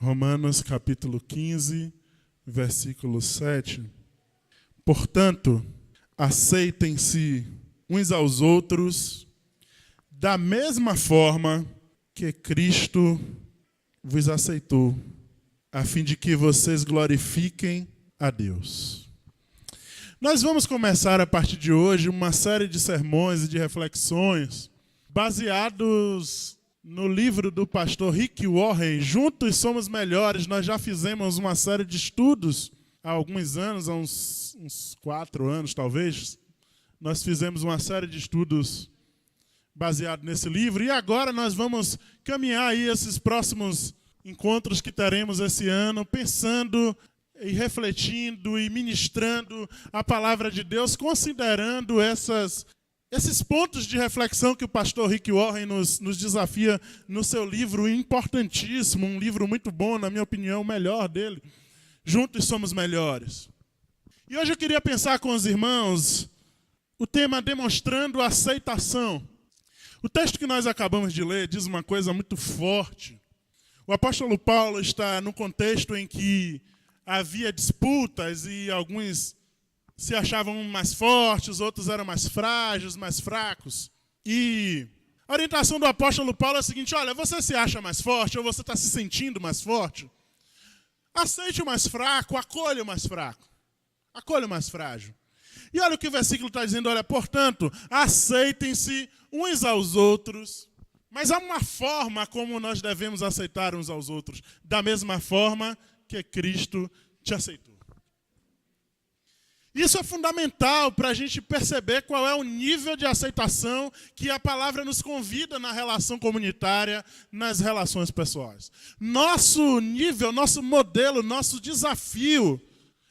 Romanos capítulo 15, versículo 7. Portanto, aceitem-se uns aos outros da mesma forma que Cristo vos aceitou, a fim de que vocês glorifiquem a Deus. Nós vamos começar a partir de hoje uma série de sermões e de reflexões baseados no livro do pastor Rick Warren, Juntos Somos Melhores. Nós já fizemos uma série de estudos há alguns anos, há uns 4 anos talvez. Nós fizemos uma série de estudos baseado nesse livro e agora nós vamos caminhar aí esses próximos encontros que teremos esse ano, pensando e refletindo e ministrando a palavra de Deus, considerando esses pontos de reflexão que o pastor Rick Warren nos desafia no seu livro importantíssimo, um livro muito bom, na minha opinião, o melhor dele, Juntos Somos Melhores. E hoje eu queria pensar com os irmãos o tema demonstrando aceitação. O texto que nós acabamos de ler diz uma coisa muito forte. O apóstolo Paulo está no contexto em que havia disputas e alguns se achavam mais fortes, outros eram mais frágeis, mais fracos. E a orientação do apóstolo Paulo é a seguinte: olha, você se acha mais forte ou você está se sentindo mais forte? Aceite o mais fraco, acolha o mais fraco, acolha o mais frágil. E olha o que o versículo está dizendo, olha, portanto, aceitem-se uns aos outros, mas há uma forma como nós devemos aceitar uns aos outros, da mesma forma que Cristo te aceitou. Isso é fundamental para a gente perceber qual é o nível de aceitação que a palavra nos convida na relação comunitária, nas relações pessoais. Nosso nível, nosso modelo, nosso desafio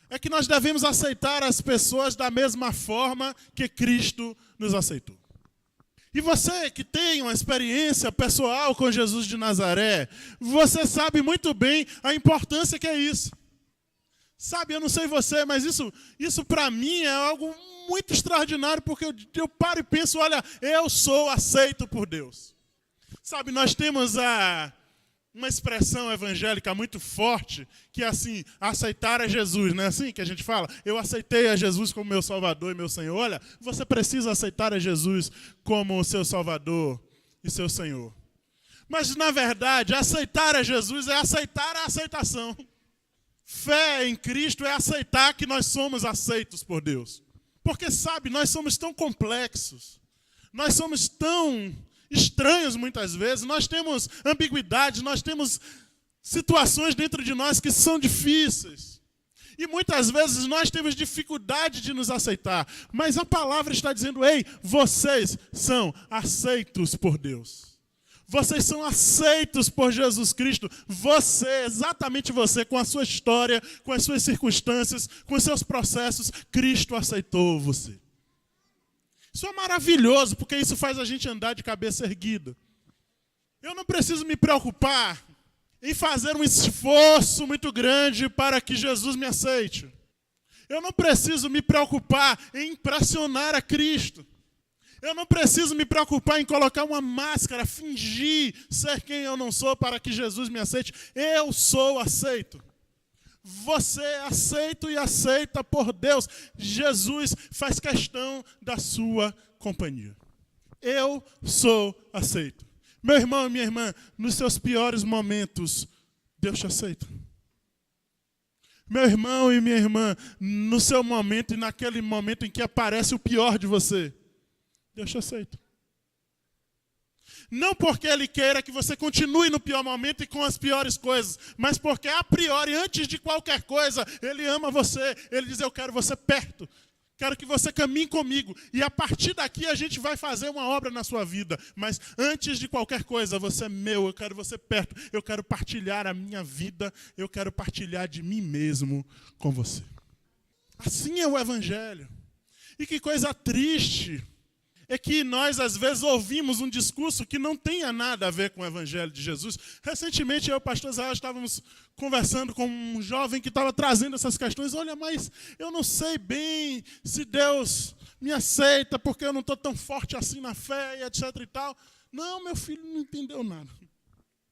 é que nós devemos aceitar as pessoas da mesma forma que Cristo nos aceitou. E você que tem uma experiência pessoal com Jesus de Nazaré, você sabe muito bem a importância que é isso. Sabe, eu não sei você, mas isso para mim é algo muito extraordinário, porque eu paro e penso, olha, eu sou aceito por Deus. Sabe, nós temos uma expressão evangélica muito forte, que é assim, aceitar a Jesus, não é assim que a gente fala? Eu aceitei a Jesus como meu Salvador e meu Senhor. Olha, você precisa aceitar a Jesus como seu Salvador e seu Senhor. Mas, na verdade, aceitar a Jesus é aceitar a aceitação. Fé em Cristo é aceitar que nós somos aceitos por Deus. Porque, sabe, nós somos tão complexos, nós somos tão estranhos muitas vezes, nós temos ambiguidades, nós temos situações dentro de nós que são difíceis. E muitas vezes nós temos dificuldade de nos aceitar. Mas a palavra está dizendo, ei, vocês são aceitos por Deus. Vocês são aceitos por Jesus Cristo. Você, exatamente você, com a sua história, com as suas circunstâncias, com os seus processos, Cristo aceitou você. Isso é maravilhoso, porque isso faz a gente andar de cabeça erguida. Eu não preciso me preocupar em fazer um esforço muito grande para que Jesus me aceite. Eu não preciso me preocupar em impressionar a Cristo. Eu não preciso me preocupar em colocar uma máscara, fingir ser quem eu não sou para que Jesus me aceite. Eu sou aceito. Você é aceito e aceita por Deus. Jesus faz questão da sua companhia. Eu sou aceito. Meu irmão e minha irmã, nos seus piores momentos, Deus te aceita. Meu irmão e minha irmã, no seu momento e naquele momento em que aparece o pior de você, Deus te aceita. Não porque Ele queira que você continue no pior momento e com as piores coisas, mas porque a priori, antes de qualquer coisa, Ele ama você. Ele diz, eu quero você perto. Quero que você caminhe comigo. E a partir daqui a gente vai fazer uma obra na sua vida. Mas antes de qualquer coisa, você é meu, eu quero você perto. Eu quero partilhar a minha vida, eu quero partilhar de mim mesmo com você. Assim é o Evangelho. E que coisa triste é que nós, às vezes, ouvimos um discurso que não tenha nada a ver com o Evangelho de Jesus. Recentemente, eu e o pastor Israel estávamos conversando com um jovem que estava trazendo essas questões. Olha, mas eu não sei bem se Deus me aceita porque eu não estou tão forte assim na fé e etc e tal. Não, meu filho não entendeu nada.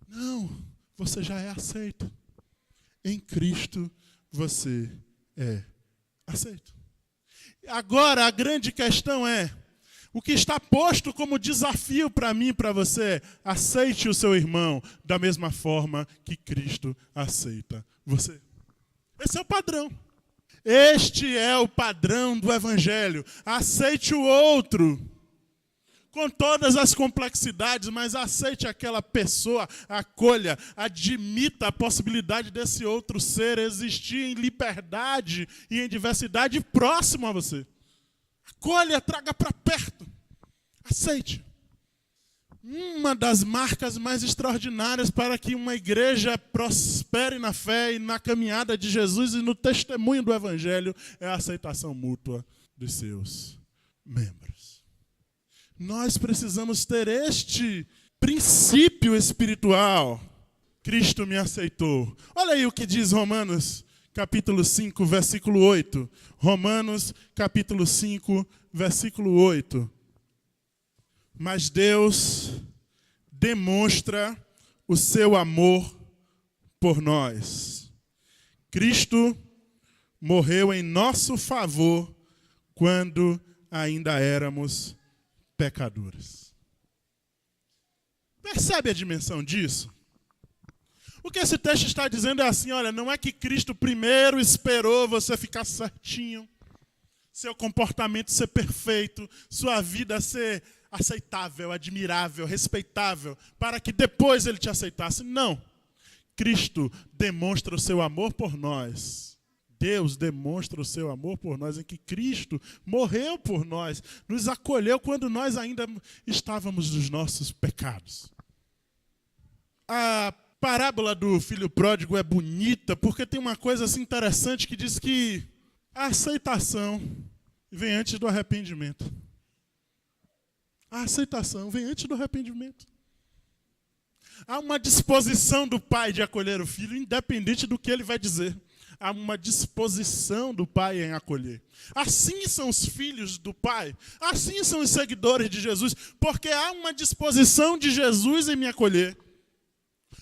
Não, você já é aceito. em Cristo você é aceito. Agora, a grande questão é, o que está posto como desafio para mim e para você é: aceite o seu irmão da mesma forma que Cristo aceita você. Esse é o padrão. Este é o padrão do Evangelho. Aceite o outro com todas as complexidades, mas aceite aquela pessoa, acolha, admita a possibilidade desse outro ser existir em liberdade e em diversidade próximo a você. Acolha, traga para perto. Aceite. Uma das marcas mais extraordinárias para que uma igreja prospere na fé e na caminhada de Jesus e no testemunho do Evangelho é a aceitação mútua dos seus membros. Nós precisamos ter este princípio espiritual. Cristo me aceitou. Olha aí o que diz Romanos, capítulo 5, versículo 8. Romanos, capítulo 5, versículo 8. Mas Deus demonstra o seu amor por nós. Cristo morreu em nosso favor quando ainda éramos pecadores. Percebe a dimensão disso? O que esse texto está dizendo é assim: olha, não é que Cristo primeiro esperou você ficar certinho, seu comportamento ser perfeito, sua vida ser aceitável, admirável, respeitável, para que depois ele te aceitasse. Não. Cristo demonstra o seu amor por nós. Deus demonstra o seu amor por nós em que Cristo morreu por nós, nos acolheu quando nós ainda estávamos nos nossos pecados. A parábola do filho pródigo é bonita porque tem uma coisa assim interessante que diz que a aceitação vem antes do arrependimento. A aceitação vem antes do arrependimento. Há uma disposição do pai de acolher o filho, independente do que ele vai dizer. Há uma disposição do pai em acolher. Assim são os filhos do pai. Assim são os seguidores de Jesus. Porque há uma disposição de Jesus em me acolher.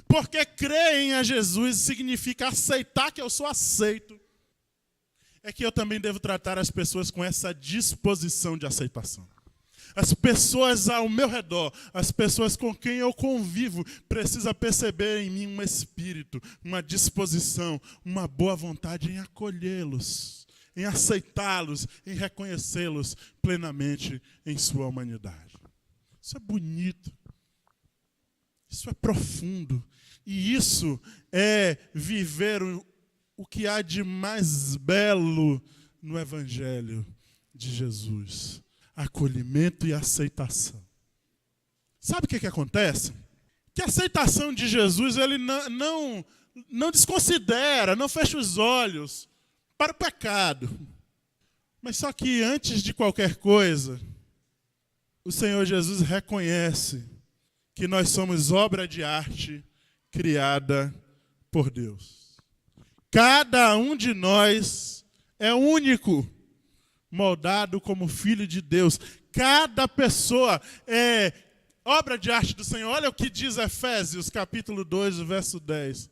Porque crer em a Jesus significa aceitar que eu sou aceito. É que eu também devo tratar as pessoas com essa disposição de aceitação. As pessoas ao meu redor, as pessoas com quem eu convivo, precisam perceber em mim um espírito, uma disposição, uma boa vontade em acolhê-los, em aceitá-los, em reconhecê-los plenamente em sua humanidade. Isso é bonito. Isso é profundo. E isso é viver o que há de mais belo no Evangelho de Jesus. Acolhimento e aceitação. Sabe o que acontece? Que a aceitação de Jesus, ele não desconsidera, não fecha os olhos para o pecado. Mas só que antes de qualquer coisa, o Senhor Jesus reconhece que nós somos obra de arte criada por Deus. Cada um de nós é único, moldado como filho de Deus. Cada pessoa é obra de arte do Senhor. Olha o que diz Efésios, capítulo 2, verso 10.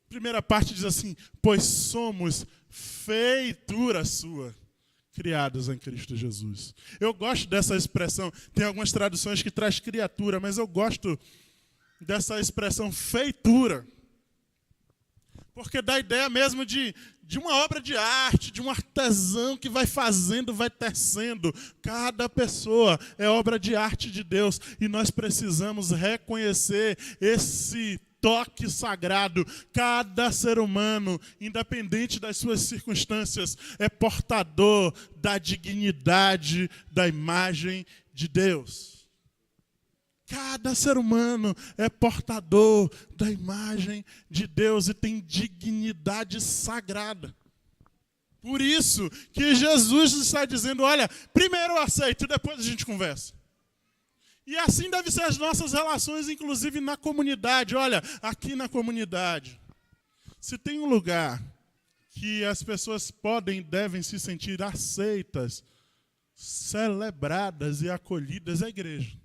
Primeira parte diz assim: pois somos feitura sua, criados em Cristo Jesus. Eu gosto dessa expressão. Tem algumas traduções que traz criatura, mas eu gosto dessa expressão feitura. Porque dá a ideia mesmo de uma obra de arte, de um artesão que vai fazendo, vai tecendo. Cada pessoa é obra de arte de Deus. E nós precisamos reconhecer esse toque sagrado. Cada ser humano, independente das suas circunstâncias, é portador da dignidade da imagem de Deus. Cada ser humano é portador da imagem de Deus e tem dignidade sagrada. Por isso que Jesus está dizendo: olha, primeiro eu aceito, depois a gente conversa. E assim devem ser as nossas relações, inclusive na comunidade. Olha, aqui na comunidade, se tem um lugar que as pessoas podem e devem se sentir aceitas, celebradas e acolhidas, é a igreja.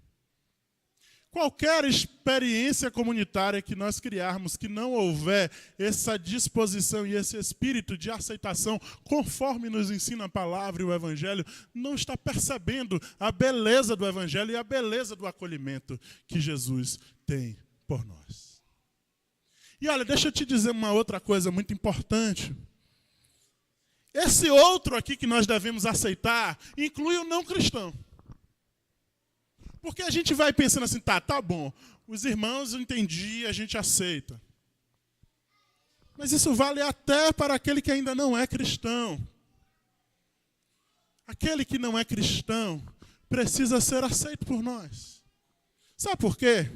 Qualquer experiência comunitária que nós criarmos, que não houver essa disposição e esse espírito de aceitação, conforme nos ensina a palavra e o Evangelho, não está percebendo a beleza do Evangelho e a beleza do acolhimento que Jesus tem por nós. E olha, deixa eu te dizer uma outra coisa muito importante. Esse outro aqui que nós devemos aceitar inclui o não cristão. Porque a gente vai pensando assim, tá bom, os irmãos eu entendi, a gente aceita. Mas isso vale até para aquele que ainda não é cristão. Aquele que não é cristão precisa ser aceito por nós. Sabe por quê?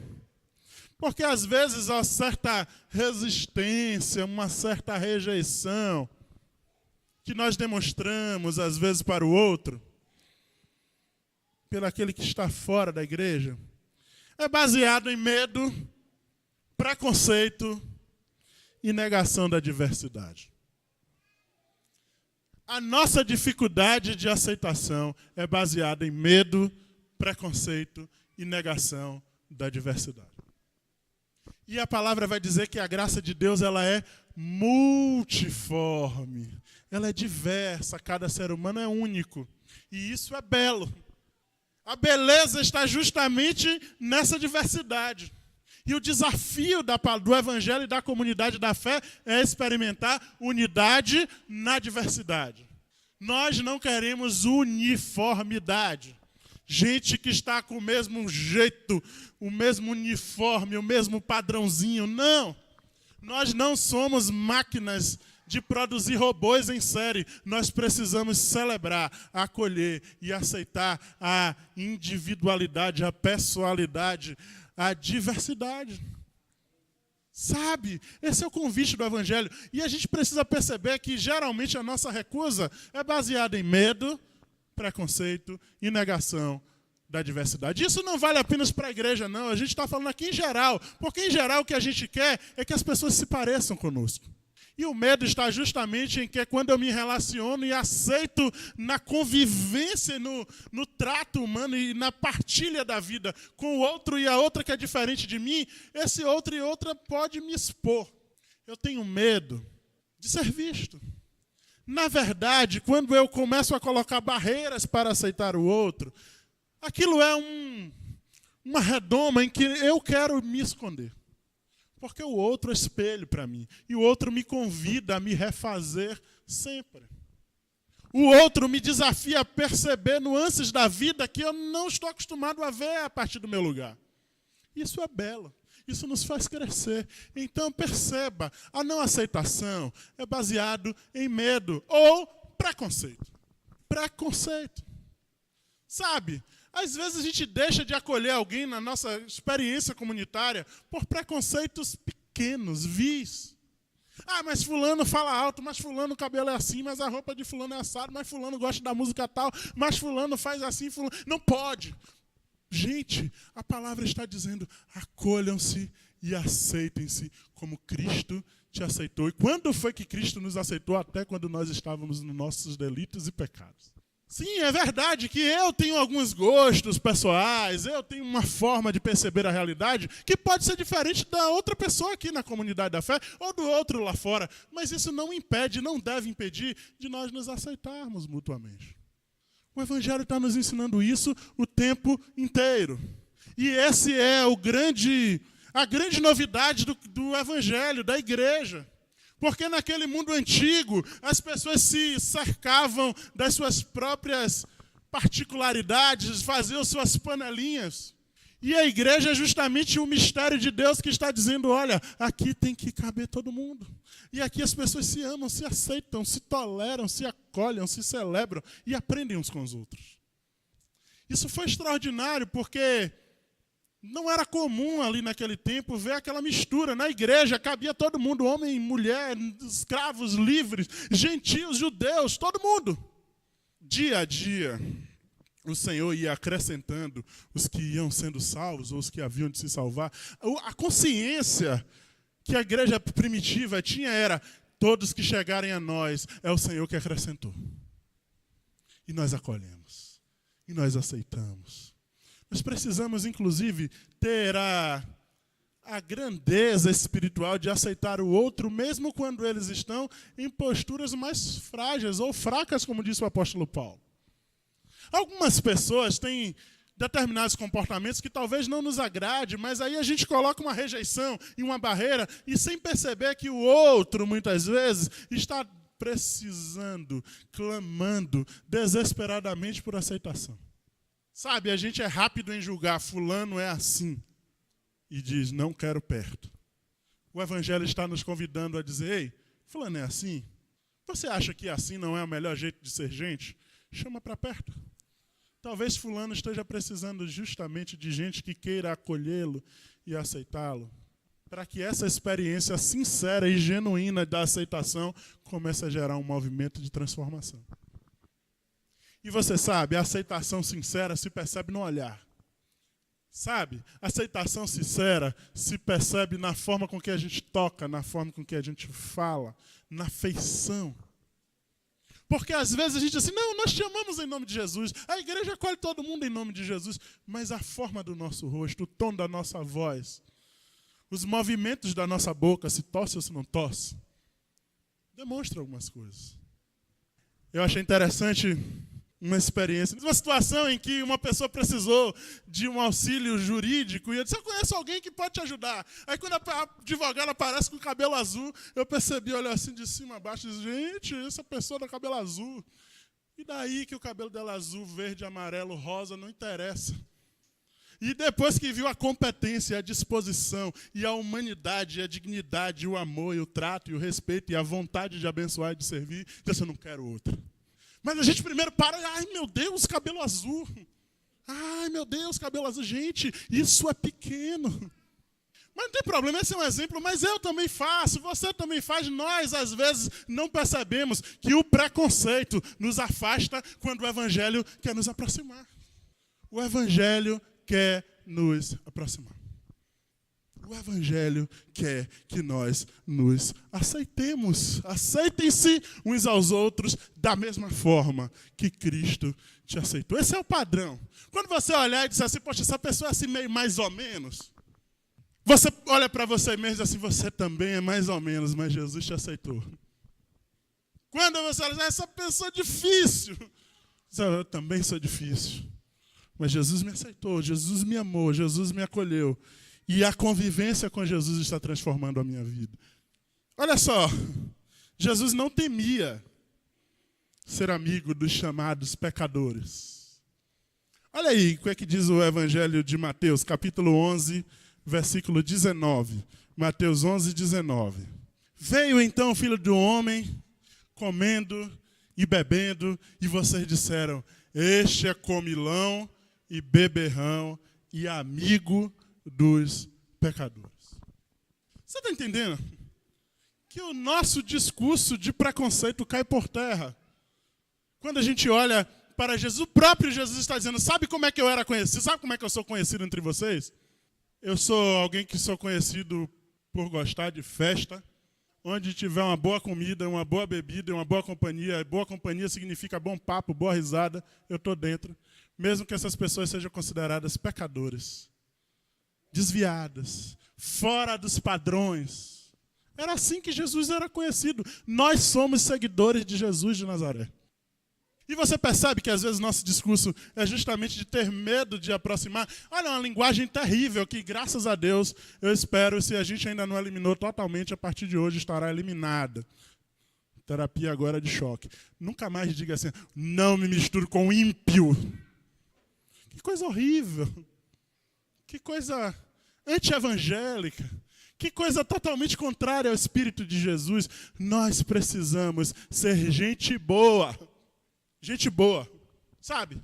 Porque às vezes há certa resistência, uma certa rejeição que nós demonstramos às vezes para o outro, pelo aquele que está fora da igreja, é baseado em medo, preconceito e negação da diversidade. A nossa dificuldade de aceitação é baseada em medo, preconceito e negação da diversidade. E a palavra vai dizer que a graça de Deus ela é multiforme, ela é diversa, cada ser humano é único. E isso é belo. A beleza está justamente nessa diversidade. E o desafio do Evangelho e da comunidade da fé é experimentar unidade na diversidade. Nós não queremos uniformidade. Gente que está com o mesmo jeito, o mesmo uniforme, o mesmo padrãozinho. Não! Nós não somos máquinas de produzir robôs em série. Nós precisamos celebrar, acolher e aceitar a individualidade, a pessoalidade, a diversidade. Sabe? Esse é o convite do Evangelho. E a gente precisa perceber que, geralmente, a nossa recusa é baseada em medo, preconceito e negação da diversidade. Isso não vale apenas para a igreja, não. A gente está falando aqui em geral. Porque, em geral, o que a gente quer é que as pessoas se pareçam conosco. E o medo está justamente em que quando eu me relaciono e aceito na convivência, no trato humano e na partilha da vida com o outro e a outra que é diferente de mim, esse outro e outra pode me expor. Eu tenho medo de ser visto. Na verdade, quando eu começo a colocar barreiras para aceitar o outro, aquilo é uma redoma em que eu quero me esconder. Porque o outro é espelho para mim. E o outro me convida a me refazer sempre. O outro me desafia a perceber nuances da vida que eu não estou acostumado a ver a partir do meu lugar. Isso é belo. Isso nos faz crescer. Então perceba, a não aceitação é baseado em medo ou preconceito. Preconceito. Sabe? Às vezes a gente deixa de acolher alguém na nossa experiência comunitária por preconceitos pequenos, vis. Ah, mas fulano fala alto, mas fulano o cabelo é assim, mas a roupa de fulano é assado, mas fulano gosta da música tal, mas fulano faz assim, fulano... Não pode. Gente, a palavra está dizendo, acolham-se e aceitem-se como Cristo te aceitou. E quando foi que Cristo nos aceitou? Até quando nós estávamos nos nossos delitos e pecados. Sim, é verdade que eu tenho alguns gostos pessoais, eu tenho uma forma de perceber a realidade que pode ser diferente da outra pessoa aqui na comunidade da fé ou do outro lá fora. Mas isso não impede, não deve impedir de nós nos aceitarmos mutuamente. O Evangelho está nos ensinando isso o tempo inteiro. E esse é a grande novidade do Evangelho, da igreja. Porque naquele mundo antigo, as pessoas se cercavam das suas próprias particularidades, faziam suas panelinhas. E a igreja é justamente o mistério de Deus que está dizendo, olha, aqui tem que caber todo mundo. E aqui as pessoas se amam, se aceitam, se toleram, se acolhem, se celebram e aprendem uns com os outros. Isso foi extraordinário porque não era comum ali naquele tempo ver aquela mistura. Na igreja cabia todo mundo, homem, mulher, escravos, livres, gentios, judeus, todo mundo. Dia a dia, o Senhor ia acrescentando os que iam sendo salvos, ou os que haviam de se salvar. A consciência que a igreja primitiva tinha era, todos que chegarem a nós, é o Senhor que acrescentou. E nós acolhemos, e nós aceitamos. Nós precisamos, inclusive, ter a grandeza espiritual de aceitar o outro, mesmo quando eles estão em posturas mais frágeis ou fracas, como disse o apóstolo Paulo. Algumas pessoas têm determinados comportamentos que talvez não nos agrade, mas aí a gente coloca uma rejeição e uma barreira, e sem perceber que o outro, muitas vezes, está precisando, clamando desesperadamente por aceitação. Sabe, a gente é rápido em julgar, fulano é assim, e diz, não quero perto. O Evangelho está nos convidando a dizer, ei, fulano é assim? Você acha que assim não é o melhor jeito de ser gente? Chama para perto. Talvez fulano esteja precisando justamente de gente que queira acolhê-lo e aceitá-lo, para que essa experiência sincera e genuína da aceitação comece a gerar um movimento de transformação. E você sabe, a aceitação sincera se percebe no olhar. Sabe, a aceitação sincera se percebe na forma com que a gente toca, na forma com que a gente fala, na feição. Porque às vezes a gente diz assim, não, nós te amamos em nome de Jesus, a igreja acolhe todo mundo em nome de Jesus, mas a forma do nosso rosto, o tom da nossa voz, os movimentos da nossa boca, se tosse ou se não tosse, demonstra algumas coisas. Eu achei interessante uma experiência, uma situação em que uma pessoa precisou de um auxílio jurídico e eu disse, eu conheço alguém que pode te ajudar. Aí quando a advogada aparece com o cabelo azul, eu percebi, olha assim de cima a baixo, e disse, gente, essa pessoa tem cabelo azul. E daí que o cabelo dela é azul, verde, amarelo, rosa, não interessa. E depois que viu a competência, a disposição, e a humanidade, a dignidade, o amor, e o trato, e o respeito, e a vontade de abençoar e de servir, disse, eu não quero outra. Mas a gente primeiro para, ai meu Deus, cabelo azul. Ai meu Deus, cabelo azul. Gente, isso é pequeno. Mas não tem problema, esse é um exemplo, mas eu também faço, você também faz. Nós, às vezes, não percebemos que o preconceito nos afasta quando o Evangelho quer nos aproximar. O Evangelho quer nos aproximar. O Evangelho quer que nós nos aceitemos. Aceitem-se uns aos outros da mesma forma que Cristo te aceitou. Esse é o padrão. Quando você olhar e dizer assim, poxa, essa pessoa é assim meio mais ou menos. Você olha para você mesmo e diz assim, você também é mais ou menos, mas Jesus te aceitou. Quando você olha, essa pessoa é difícil. Eu também sou difícil. Mas Jesus me aceitou, Jesus me amou, Jesus me acolheu. E a convivência com Jesus está transformando a minha vida. Olha só, Jesus não temia ser amigo dos chamados pecadores. Olha aí, o que é que diz o Evangelho de Mateus, capítulo 11, versículo 19. Mateus 11, 19. Veio então o Filho do Homem, comendo e bebendo, e vocês disseram, este é comilão e beberrão e amigo dos pecadores. Você está entendendo? Que o nosso discurso de preconceito cai por terra. Quando a gente olha para Jesus, o próprio Jesus está dizendo, sabe como é que eu era conhecido? Sabe como é que eu sou conhecido entre vocês? Eu sou alguém que sou conhecido por gostar de festa, onde tiver uma boa comida, uma boa bebida e uma boa companhia. Boa companhia significa bom papo, boa risada, eu estou dentro. Mesmo que essas pessoas sejam consideradas pecadores, desviadas, fora dos padrões. Era assim que Jesus era conhecido. Nós somos seguidores de Jesus de Nazaré. E você percebe que às vezes nosso discurso é justamente de ter medo de aproximar. Olha, uma linguagem terrível que, graças a Deus, eu espero, se a gente ainda não eliminou totalmente, a partir de hoje estará eliminada. Terapia agora de choque. Nunca mais diga assim, não me misturo com ímpio. Que coisa horrível. Que coisa anti-evangélica. Que coisa totalmente contrária ao Espírito de Jesus. Nós precisamos ser gente boa. Gente boa, sabe?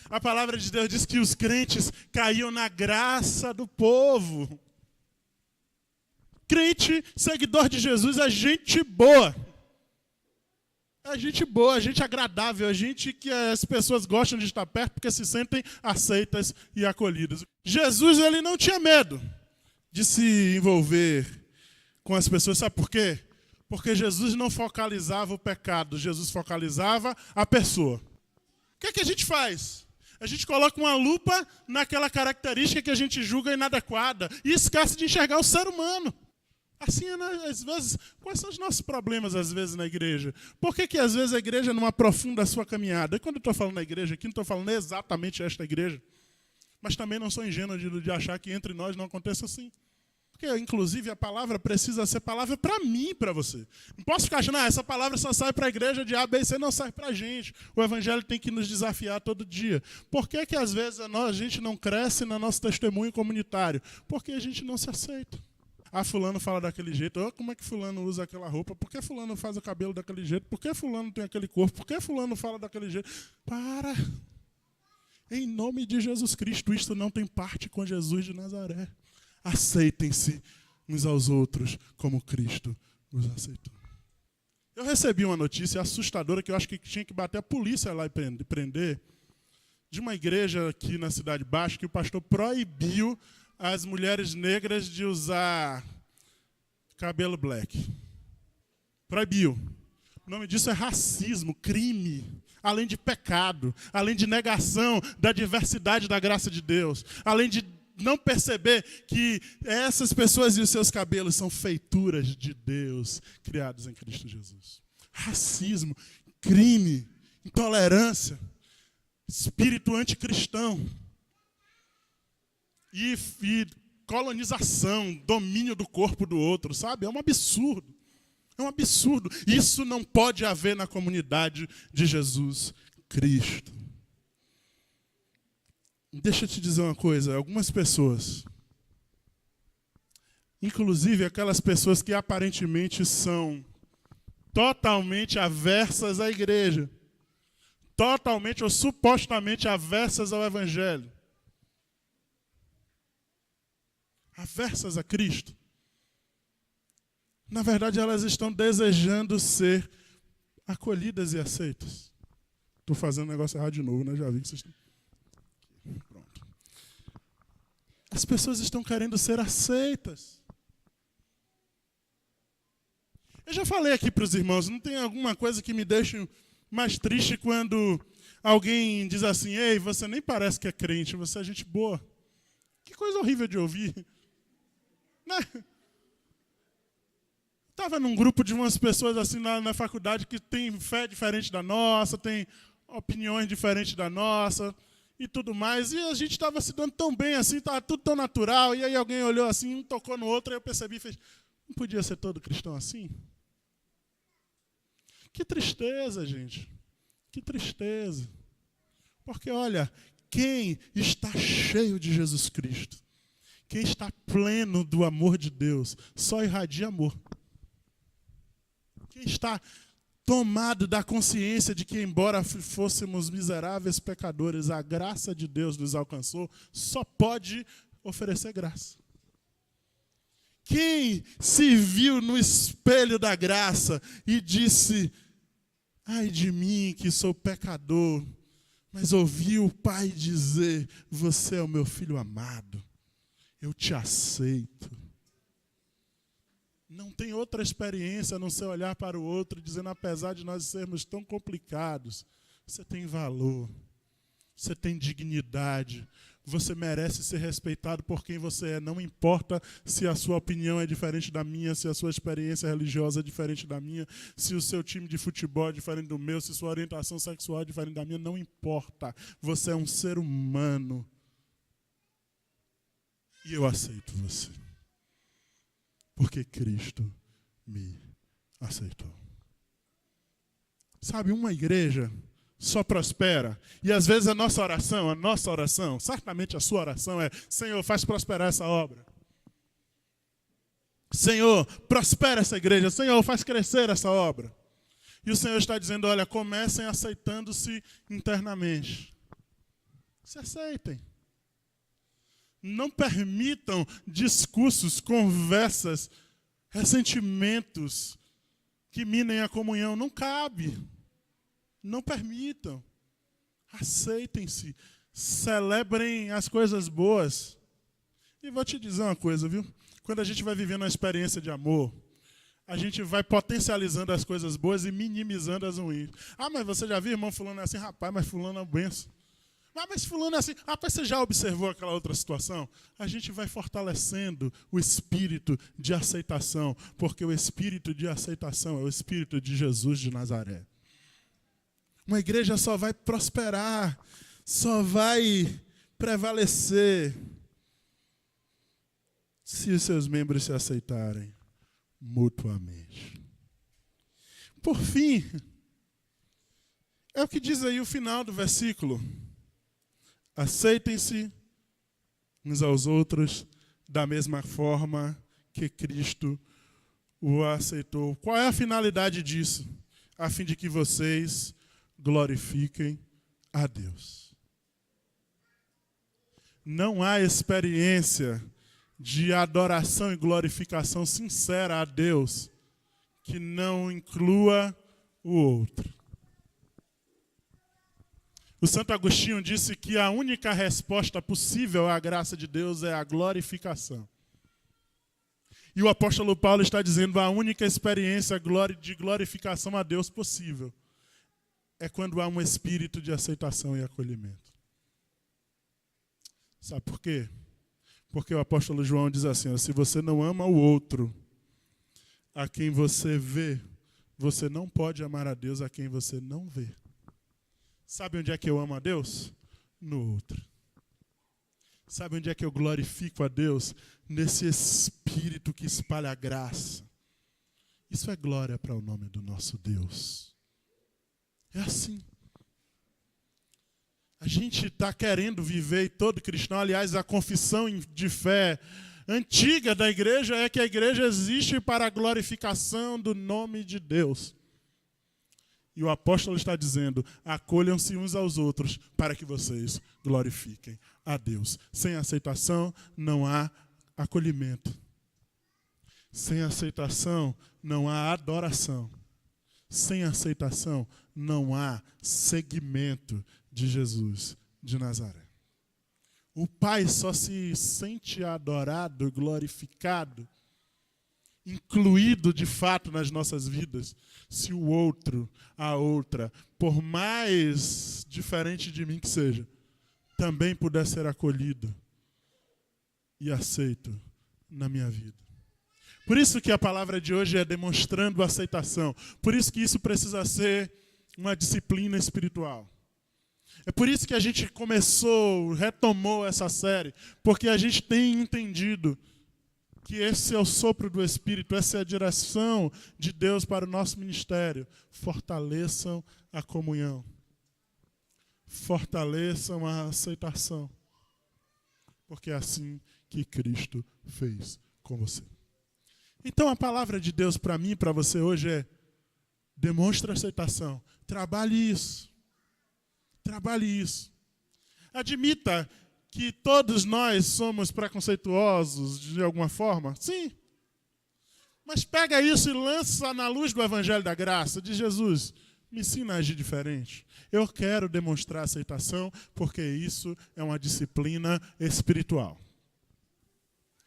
A palavra de Deus diz que os crentes caíam na graça do povo. Crente, seguidor de Jesus, é gente boa. É gente boa, é gente agradável, é gente que as pessoas gostam de estar perto porque se sentem aceitas e acolhidas. Jesus, ele não tinha medo de se envolver com as pessoas. Sabe por quê? Porque Jesus não focalizava o pecado, Jesus focalizava a pessoa. O que é que a gente faz? A gente coloca uma lupa naquela característica que a gente julga inadequada e esquece de enxergar o ser humano. Assim, às vezes, quais são os nossos problemas, às vezes, na igreja? Por que às vezes, a igreja não aprofunda a sua caminhada? E quando eu estou falando na igreja aqui, não estou falando exatamente esta igreja. Mas também não sou ingênuo de achar que entre nós não aconteça assim. Porque, inclusive, a palavra precisa ser palavra para mim e para você. Não posso ficar achando, essa palavra só sai para a igreja de A, B e C, não sai para a gente. O evangelho tem que nos desafiar todo dia. Por que às vezes, a gente não cresce no nosso testemunho comunitário? Porque a gente não se aceita. Fulano fala daquele jeito. Como é que fulano usa aquela roupa? Por que fulano faz o cabelo daquele jeito? Por que fulano tem aquele corpo? Por que fulano fala daquele jeito? Para! Em nome de Jesus Cristo, isto não tem parte com Jesus de Nazaré. Aceitem-se uns aos outros como Cristo os aceitou. Eu recebi uma notícia assustadora que eu acho que tinha que bater a polícia lá e prender, de uma igreja aqui na Cidade Baixa que o pastor proibiu as mulheres negras de usar cabelo black. Proibiu. O nome disso é racismo, crime, além de pecado, além de negação da diversidade da graça de Deus, além de não perceber que essas pessoas e os seus cabelos são feituras de Deus, criados em Cristo Jesus. Racismo, crime, intolerância, espírito anticristão e colonização, domínio do corpo do outro, sabe? É um absurdo. É um absurdo. Isso não pode haver na comunidade de Jesus Cristo. Deixa eu te dizer uma coisa, algumas pessoas, inclusive aquelas pessoas que aparentemente são totalmente aversas à igreja, totalmente ou supostamente aversas ao evangelho, aversas a Cristo, na verdade elas estão desejando ser acolhidas e aceitas. Estou fazendo um negócio errado de novo, né? Já vi que vocês estão... Pronto. As pessoas estão querendo ser aceitas. Eu já falei aqui para os irmãos, não tem alguma coisa que me deixe mais triste quando alguém diz assim, ei, você nem parece que é crente, você é gente boa. Que coisa horrível de ouvir. Né? Estava num grupo de umas pessoas assim na faculdade que tem fé diferente da nossa, tem opiniões diferentes da nossa e tudo mais. E a gente estava se dando tão bem assim, estava tudo tão natural. E aí alguém olhou assim, um tocou no outro, aí eu percebi e fez, não podia ser todo cristão assim? Que tristeza, gente. Que tristeza. Porque, olha, quem está cheio de Jesus Cristo, quem está pleno do amor de Deus, só irradia amor. Quem está tomado da consciência de que, embora fôssemos miseráveis pecadores, a graça de Deus nos alcançou, só pode oferecer graça. Quem se viu no espelho da graça e disse, ai de mim que sou pecador, mas ouvi o Pai dizer, você é o meu filho amado, eu te aceito. Não tem outra experiência a não ser olhar para o outro, dizendo, apesar de nós sermos tão complicados, você tem valor, você tem dignidade, você merece ser respeitado por quem você é. Não importa se a sua opinião é diferente da minha, se a sua experiência religiosa é diferente da minha, se o seu time de futebol é diferente do meu, se sua orientação sexual é diferente da minha, não importa. Você é um ser humano. E eu aceito você. Porque Cristo me aceitou. Sabe, uma igreja só prospera. E às vezes a nossa oração, certamente a sua oração é, Senhor, faz prosperar essa obra. Senhor, prospera essa igreja. Senhor, faz crescer essa obra. E o Senhor está dizendo, olha, comecem aceitando-se internamente. Se aceitem. Não permitam discursos, conversas, ressentimentos que minem a comunhão. Não cabe. Não permitam. Aceitem-se. Celebrem as coisas boas. E vou te dizer uma coisa, viu? Quando a gente vai vivendo uma experiência de amor, a gente vai potencializando as coisas boas e minimizando as ruins. Ah, mas você já viu irmão fulano assim? Rapaz, mas fulano é uma benção. Mas fulano é assim. Mas você já observou aquela outra situação? A gente vai fortalecendo o espírito de aceitação, porque o espírito de aceitação é o espírito de Jesus de Nazaré. Uma igreja só vai prosperar, só vai prevalecer se os seus membros se aceitarem mutuamente. Por fim, é o que diz aí o final do versículo. Aceitem-se uns aos outros da mesma forma que Cristo o aceitou. Qual é a finalidade disso? A fim de que vocês glorifiquem a Deus. Não há experiência de adoração e glorificação sincera a Deus que não inclua o outro. O Santo Agostinho disse que a única resposta possível à graça de Deus é a glorificação. E o apóstolo Paulo está dizendo a única experiência de glorificação a Deus possível é quando há um espírito de aceitação e acolhimento. Sabe por quê? Porque o apóstolo João diz assim, se você não ama o outro, a quem você vê, você não pode amar a Deus a quem você não vê. Sabe onde é que eu amo a Deus? No outro. Sabe onde é que eu glorifico a Deus? Nesse espírito que espalha a graça. Isso é glória para o nome do nosso Deus. É assim. A gente está querendo viver, e todo cristão, aliás, a confissão de fé antiga da igreja é que a igreja existe para a glorificação do nome de Deus. E o apóstolo está dizendo, acolham-se uns aos outros para que vocês glorifiquem a Deus. Sem aceitação não há acolhimento. Sem aceitação não há adoração. Sem aceitação não há seguimento de Jesus de Nazaré. O Pai só se sente adorado, glorificado, incluído de fato nas nossas vidas, se o outro, a outra, por mais diferente de mim que seja, também puder ser acolhido e aceito na minha vida. Por isso que a palavra de hoje é demonstrando aceitação. Por isso que isso precisa ser uma disciplina espiritual. É por isso que a gente retomou essa série, porque a gente tem entendido que esse é o sopro do Espírito, essa é a direção de Deus para o nosso ministério. Fortaleçam a comunhão. Fortaleçam a aceitação. Porque é assim que Cristo fez com você. Então a palavra de Deus para mim e para você hoje é: demonstre aceitação. Trabalhe isso. Trabalhe isso. Admita que todos nós somos preconceituosos de alguma forma? Sim. Mas pega isso e lança na luz do Evangelho da Graça, de Jesus. Me ensina a agir diferente. Eu quero demonstrar aceitação, porque isso é uma disciplina espiritual.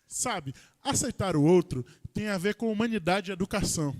Sabe, aceitar o outro tem a ver com humanidade e educação.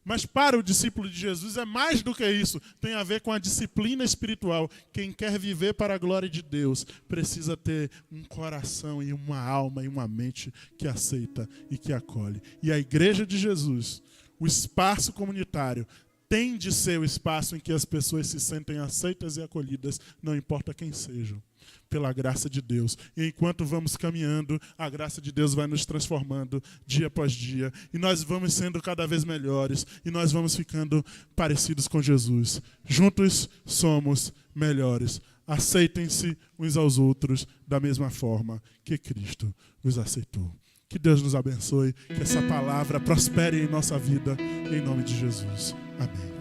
Mas para o discípulo de Jesus é mais do que isso. Tem a ver com a disciplina espiritual. Quem quer viver para a glória de Deus precisa ter um coração e uma alma e uma mente que aceita e que acolhe. E a igreja de Jesus, o espaço comunitário, tem de ser o espaço em que as pessoas se sentem aceitas e acolhidas, não importa quem sejam, pela graça de Deus. E enquanto vamos caminhando, a graça de Deus vai nos transformando dia após dia. E nós vamos sendo cada vez melhores. E nós vamos ficando parecidos com Jesus. Juntos somos melhores. Aceitem-se uns aos outros da mesma forma que Cristo os aceitou. Que Deus nos abençoe. Que essa palavra prospere em nossa vida. Em nome de Jesus. Amém.